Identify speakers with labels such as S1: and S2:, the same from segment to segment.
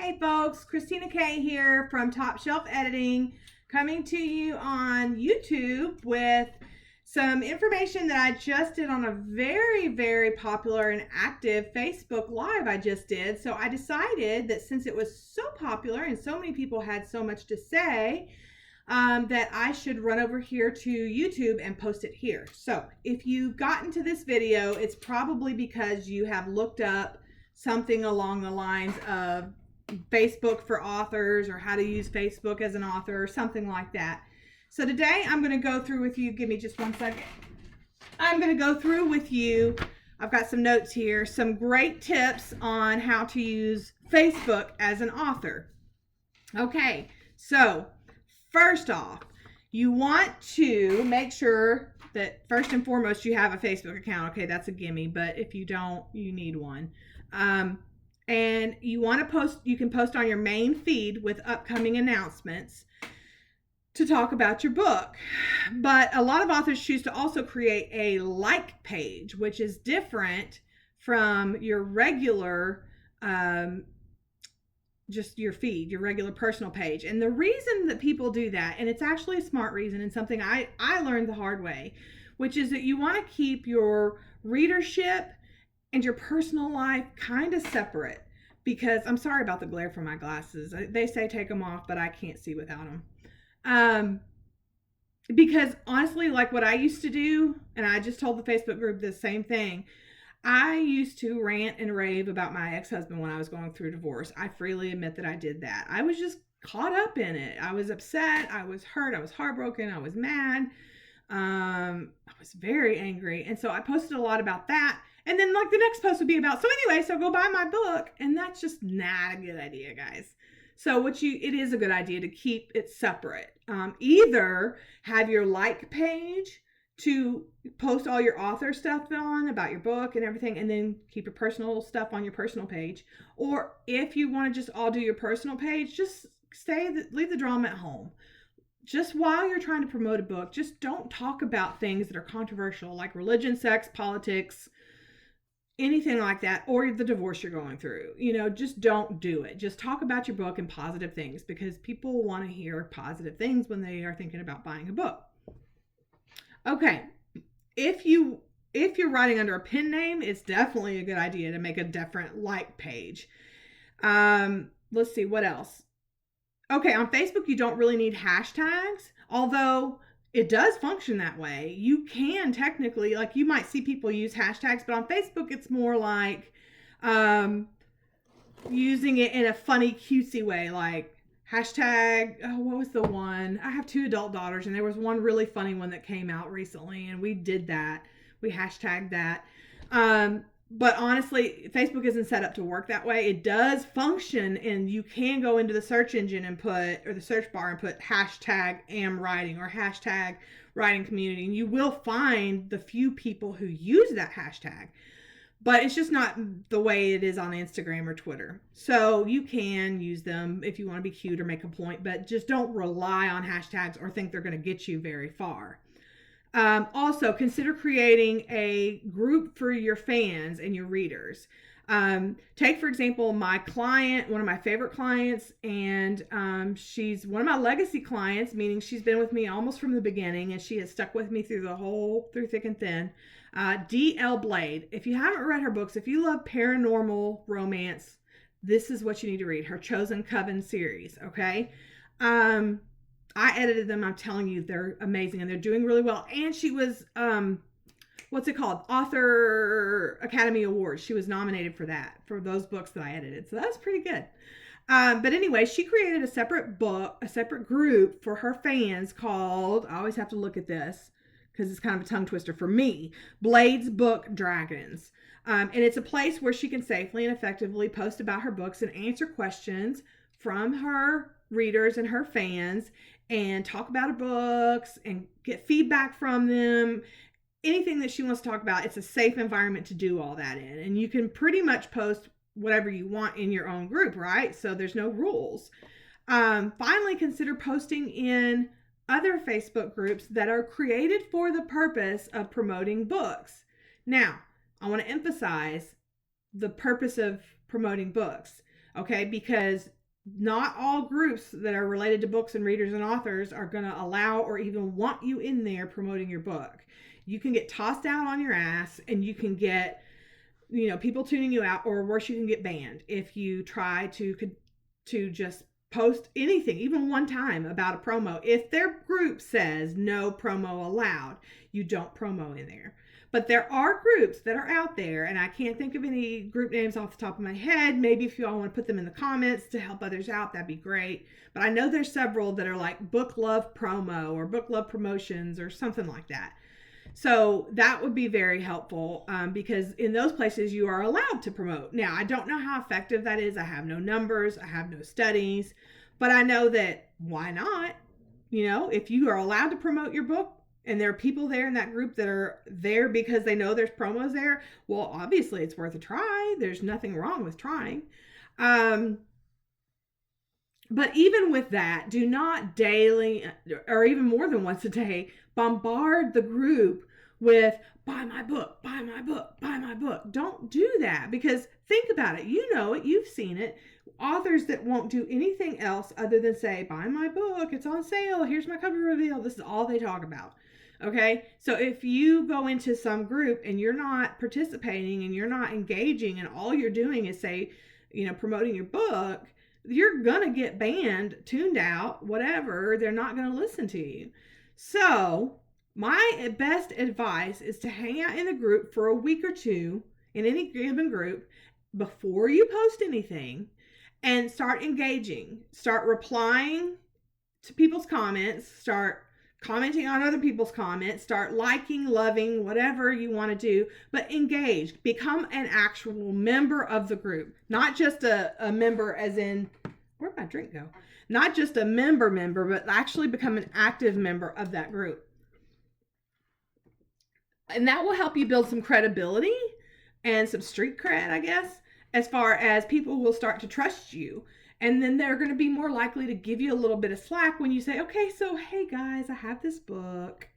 S1: Hey folks, Christina K here from Top Shelf Editing, coming to you on YouTube with some information that I just did on a very popular and active Facebook Live I just did. So I decided that since it was so popular and so many people had so much to say, that I should run over here to YouTube and post it here. So if you've gotten to this video, it's probably because you have looked up something along the lines of Facebook for authors or how to use Facebook as an author or something like that. So today I'm going to go through with you. Give me just 1 second. I'm going to go through with you. I've got some notes here, some great tips on how to use Facebook as an author. Okay, so first off, you want to make sure that first and foremost you have a Facebook account. Okay, that's a gimme, but if you don't, you need one. And you want to post, you can post on your main feed with upcoming announcements to talk about your book. But a lot of authors choose to also create a like page, which is different from your regular, just your feed, your regular personal page. And the reason that people do that, and it's actually a smart reason and something I learned the hard way, which is that you want to keep your readership and your personal life kind of separate, because I'm sorry about the glare from my glasses. They say take them off, but I can't see without them. Because honestly, like what I used to do, and I just told the Facebook group the same thing, I used to rant and rave about my ex-husband when I was going through divorce. I freely admit that I did that. I was just caught up in it. I was upset. I was hurt. I was heartbroken. I was mad. I was very angry. And so I posted a lot about that. And then like the next post would be about, so anyway, so go buy my book. And that's just not a good idea, guys. So it is a good idea to keep it separate. Either have your like page to post all your author stuff on about your book and everything, and then keep your personal stuff on your personal page. Or if you want to just all do your personal page, just leave the drama at home. Just while you're trying to promote a book, just don't talk about things that are controversial, like religion, sex, politics, anything like that, or the divorce you're going through. Just don't do it. Just talk about your book and positive things, because people want to hear positive things when they are thinking about buying a book. Okay, if you're writing under a pen name, it's definitely a good idea to make a different like page. Let's see, what else? Okay, on Facebook, you don't really need hashtags, although it does function that way. You can technically, like you might see people use hashtags, but on Facebook, it's more like using it in a funny, cutesy way, like hashtag, what was the one? I have 2 adult daughters, and there was one really funny one that came out recently, and we did that. We hashtagged that. But honestly, Facebook isn't set up to work that way. It does function, and you can go into the search engine and or the search bar and put hashtag am writing or hashtag writing community, and you will find the few people who use that hashtag. But it's just not the way it is on Instagram or Twitter. So you can use them if you want to be cute or make a point, but just don't rely on hashtags or think they're going to get you very far. Also, consider creating a group for your fans and your readers. Take, for example, my client, one of my favorite clients, and she's one of my legacy clients, meaning she's been with me almost from the beginning, and she has stuck with me through thick and thin. D.L. Blade. If you haven't read her books, if you love paranormal romance, this is what you need to read. Her Chosen Coven series, okay? I edited them. I'm telling you, they're amazing, and they're doing really well. And she was, what's it called? Author Academy Awards. She was nominated for that, for those books that I edited. So that's pretty good. But anyway, she created a separate group for her fans called, I always have to look at this because it's kind of a tongue twister for me, Blade's Book Dragons. And it's a place where she can safely and effectively post about her books and answer questions from her readers and her fans, and talk about her books and get feedback from them. Anything that she wants to talk about, it's a safe environment to do all that in. And you can pretty much post whatever you want in your own group, right? So there's no rules. Finally, consider posting in other Facebook groups that are created for the purpose of promoting books. Now, I want to emphasize the purpose of promoting books. Okay, because not all groups that are related to books and readers and authors are going to allow or even want you in there promoting your book. You can get tossed out on your ass, and you can get, people tuning you out, or worse, you can get banned if you try to just post anything, even one time, about a promo. If their group says no promo allowed, you don't promo in there. But there are groups that are out there, and I can't think of any group names off the top of my head. Maybe if you all want to put them in the comments to help others out, that'd be great. But I know there's several that are like Book Love Promo or Book Love Promotions or something like that. So that would be very helpful, because in those places you are allowed to promote. Now, I don't know how effective that is. I have no numbers. I have no studies. But I know that why not? If you are allowed to promote your book, and there are people there in that group that are there because they know there's promos there, well, obviously it's worth a try. There's nothing wrong with trying. But even with that, do not daily, or even more than once a day, bombard the group with buy my book, buy my book, buy my book. Don't do that, because think about it. You know it. You've seen it. Authors that won't do anything else other than say, buy my book, it's on sale, here's my cover reveal. This is all they talk about. Okay, so if you go into some group and you're not participating and you're not engaging, and all you're doing is promoting your book, you're gonna get banned, tuned out, whatever. They're not gonna listen to you. So my best advice is to hang out in the group for a week or two in any given group before you post anything, and start engaging. Start replying to people's comments. Start commenting on other people's comments. Start liking, loving, whatever you want to do, but engage. Become an actual member of the group. Not just a member as in, where'd my drink go? Not just a member, but actually become an active member of that group. And that will help you build some credibility and some street cred, I guess, as far as people will start to trust you. And then they're going to be more likely to give you a little bit of slack when you say, okay, so hey guys, I have this book.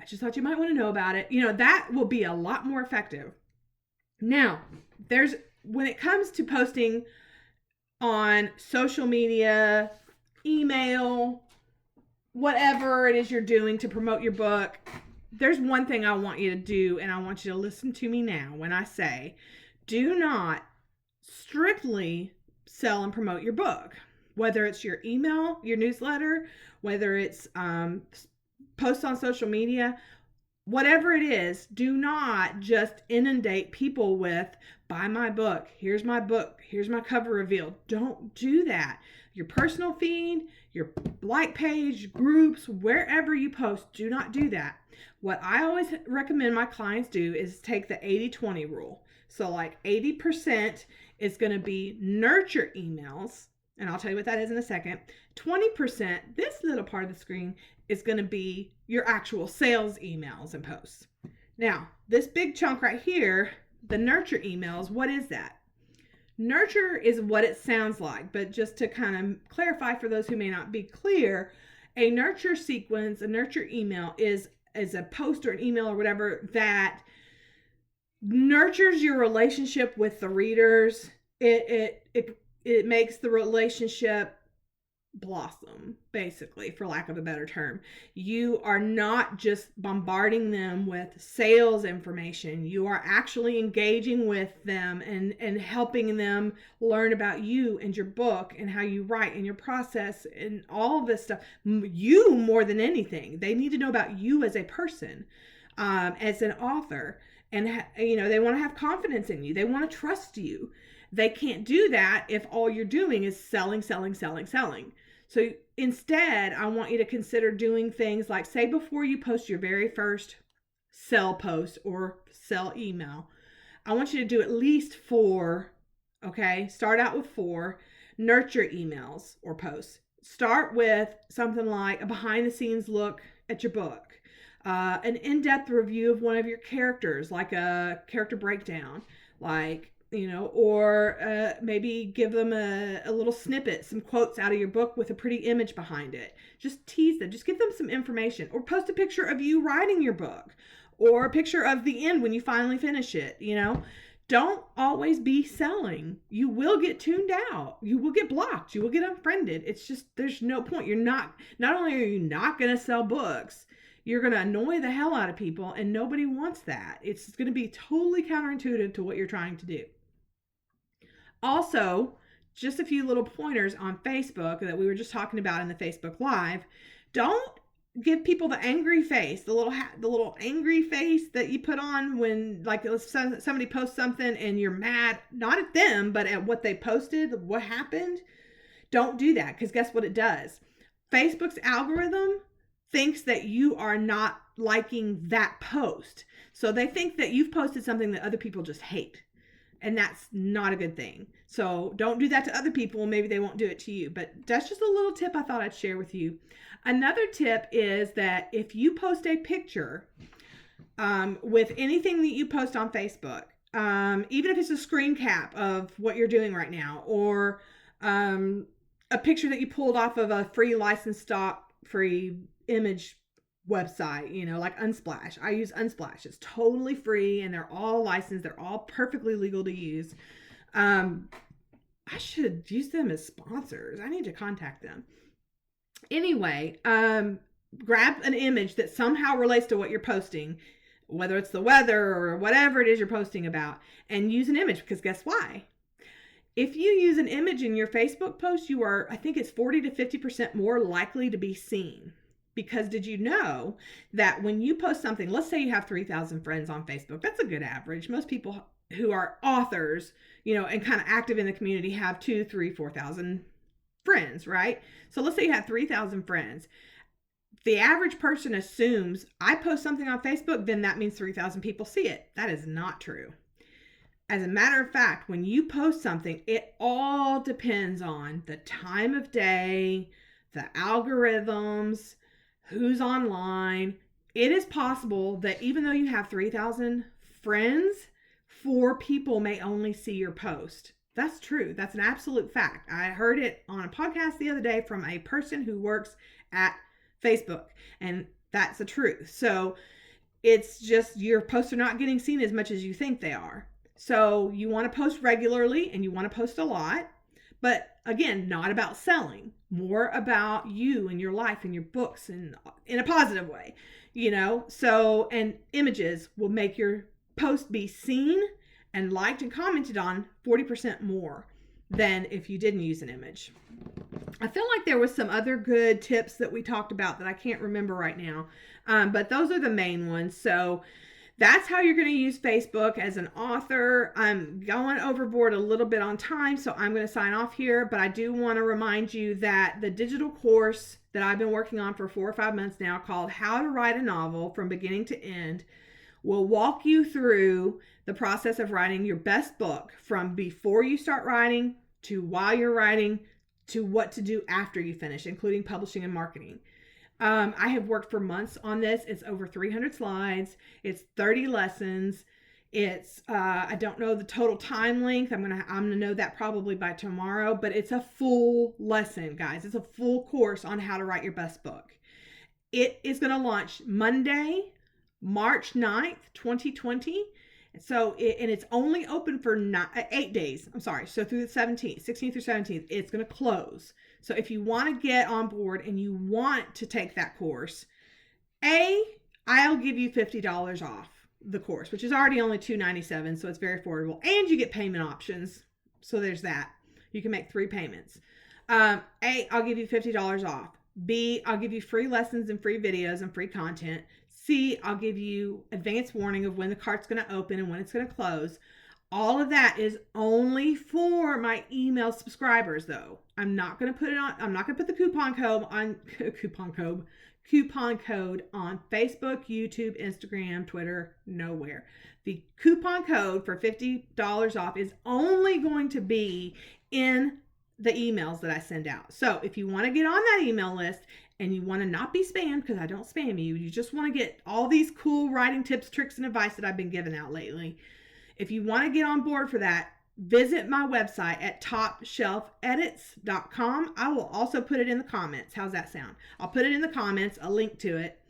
S1: I just thought you might want to know about it. That will be a lot more effective. Now, when it comes to posting on social media, email, whatever it is you're doing to promote your book, there's one thing I want you to do, and I want you to listen to me now when I say, do not strictly sell and promote your book. Whether it's your email, your newsletter, whether it's posts on social media, whatever it is, do not just inundate people with, buy my book, here's my cover reveal. Don't do that. Your personal feed, your like page, groups, wherever you post, do not do that. What I always recommend my clients do is take the 80-20 rule. So like 80% is going to be nurture emails, and I'll tell you what that is in a second. 20%, this little part of the screen, is going to be your actual sales emails and posts. Now, this big chunk right here, the nurture emails, what is that? Nurture is what it sounds like, but just to kind of clarify for those who may not be clear, a nurture sequence, a nurture email is a post or an email or whatever that nurtures your relationship with the readers. It makes the relationship blossom, basically, for lack of a better term. You are not just bombarding them with sales information. You are actually engaging with them and helping them learn about you and your book and how you write and your process and all of this stuff. You more than anything. They need to know about you as a person, as an author. And, they want to have confidence in you. They want to trust you. They can't do that if all you're doing is selling. So instead, I want you to consider doing things like, say, before you post your very first sell post or sell email, I want you to do at least 4, okay? Start out with 4 nurture emails or posts. Start with something like a behind the scenes look at your book. An in-depth review of one of your characters, like a character breakdown, or maybe give them a little snippet, some quotes out of your book with a pretty image behind it. Just tease them, just give them some information, or post a picture of you writing your book, or a picture of the end when you finally finish it. don't always be selling. You will get tuned out. You will get blocked. You will get unfriended. It's just, there's no point. Not only are you not going to sell books, you're going to annoy the hell out of people, and nobody wants that. It's going to be totally counterintuitive to what you're trying to do. Also, just a few little pointers on Facebook that we were just talking about in the Facebook Live. Don't give people the angry face, the little angry face that you put on when, like, somebody posts something and you're mad, not at them, but at what they posted, what happened. Don't do that, because guess what it does? Facebook's algorithm thinks that you are not liking that post. So they think that you've posted something that other people just hate. And that's not a good thing. So don't do that to other people. Maybe they won't do it to you. But that's just a little tip I thought I'd share with you. Another tip is that if you post a picture with anything that you post on Facebook, even if it's a screen cap of what you're doing right now, or a picture that you pulled off of a free licensed stock, free image website, like Unsplash. I use Unsplash. It's totally free and they're all licensed. They're all perfectly legal to use. I should use them as sponsors. I need to contact them. Anyway, grab an image that somehow relates to what you're posting, whether it's the weather or whatever it is you're posting about, and use an image, because guess why? If you use an image in your Facebook post, you are, I think it's 40 to 50% more likely to be seen. Because did you know that when you post something, let's say you have 3,000 friends on Facebook, that's a good average. Most people who are authors, and kind of active in the community have 2,000, 3,000, 4,000 friends, right? So let's say you have 3,000 friends. The average person assumes I post something on Facebook, then that means 3,000 people see it. That is not true. As a matter of fact, when you post something, it all depends on the time of day, the algorithms, who's online. It is possible that even though you have 3,000 friends, 4 people may only see your post. That's true. That's an absolute fact. I heard it on a podcast the other day from a person who works at Facebook, and that's the truth. So it's just your posts are not getting seen as much as you think they are. So you want to post regularly and you want to post a lot. But again, not about selling, more about you and your life and your books, and in a positive way, So, and images will make your post be seen and liked and commented on 40% more than if you didn't use an image. I feel like there was some other good tips that we talked about that I can't remember right now. But those are the main ones. So that's how you're going to use Facebook as an author. I'm going overboard a little bit on time, so I'm going to sign off here. But I do want to remind you that the digital course that I've been working on for 4 or 5 months now, called How to Write a Novel from Beginning to End, will walk you through the process of writing your best book, from before you start writing to while you're writing to what to do after you finish, including publishing and marketing. I have worked for months on this. It's over 300 slides. It's 30 lessons. It's, I don't know the total time length. I'm gonna know that probably by tomorrow, but it's a full lesson, guys. It's a full course on how to write your best book. It is going to launch Monday, March 9th, 2020. So, and it's only open for 8 days. So through the 17th, 16th through 17th, it's going to close. So if you want to get on board and you want to take that course, I'll give you $50 off the course, which is already only $297. So it's very affordable, and you get payment options. So there's that. You can make 3 payments. I'll give you $50 off. B, I'll give you free lessons and free videos and free content. C, I'll give you advance warning of when the cart's going to open and when it's going to close. All of that is only for my email subscribers, though. I'm not going to put the coupon code on Facebook, YouTube, Instagram, Twitter, nowhere. The coupon code for $50 off is only going to be in the emails that I send out. So if you want to get on that email list and you want to not be spammed, because I don't spam you just want to get all these cool writing tips, tricks, and advice that I've been giving out lately. If you want to get on board for that, visit my website at topshelfedits.com. I will also put it in the comments. How's that sound? I'll put it in the comments, a link to it.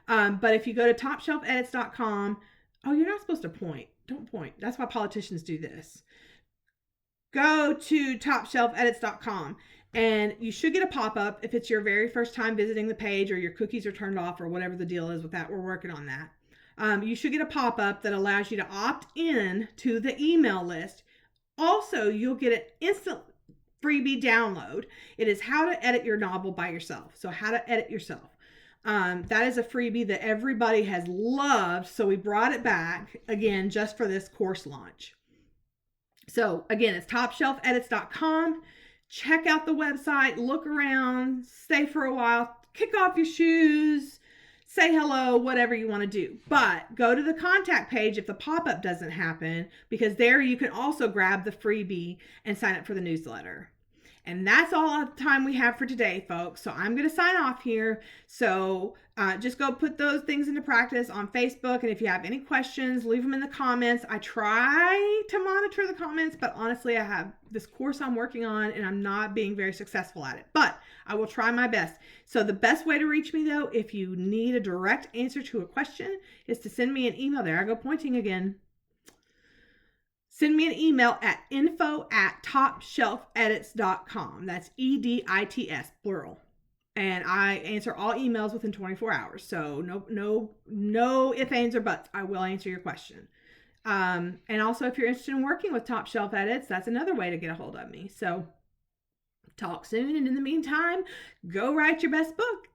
S1: But if you go to topshelfedits.com, oh, you're not supposed to point. Don't point. That's why politicians do this. Go to topshelfedits.com and you should get a pop-up if it's your very first time visiting the page or your cookies are turned off or whatever the deal is with that. We're working on that. You should get a pop-up that allows you to opt in to the email list. Also, you'll get an instant freebie download. It is how to edit your novel by yourself. So how to edit yourself. That is a freebie that everybody has loved. So we brought it back again, just for this course launch. So again, it's topshelfedits.com. Check out the website, look around, stay for a while, kick off your shoes, say hello, whatever you want to do. But go to the contact page if the pop-up doesn't happen, because there you can also grab the freebie and sign up for the newsletter. And that's all the time we have for today, folks. So I'm going to sign off here. So just go put those things into practice on Facebook. And if you have any questions, leave them in the comments. I try to monitor the comments, but honestly, I have this course I'm working on and I'm not being very successful at it. But I will try my best. So the best way to reach me, though, if you need a direct answer to a question, is to send me an email. There I go pointing again. Send me an email at info@topshelfedits.com. That's EDITS, plural. And I answer all emails within 24 hours. So no ifs, ands, or buts. I will answer your question. And also, if you're interested in working with Top Shelf Edits, that's another way to get a hold of me. So talk soon. And in the meantime, go write your best book.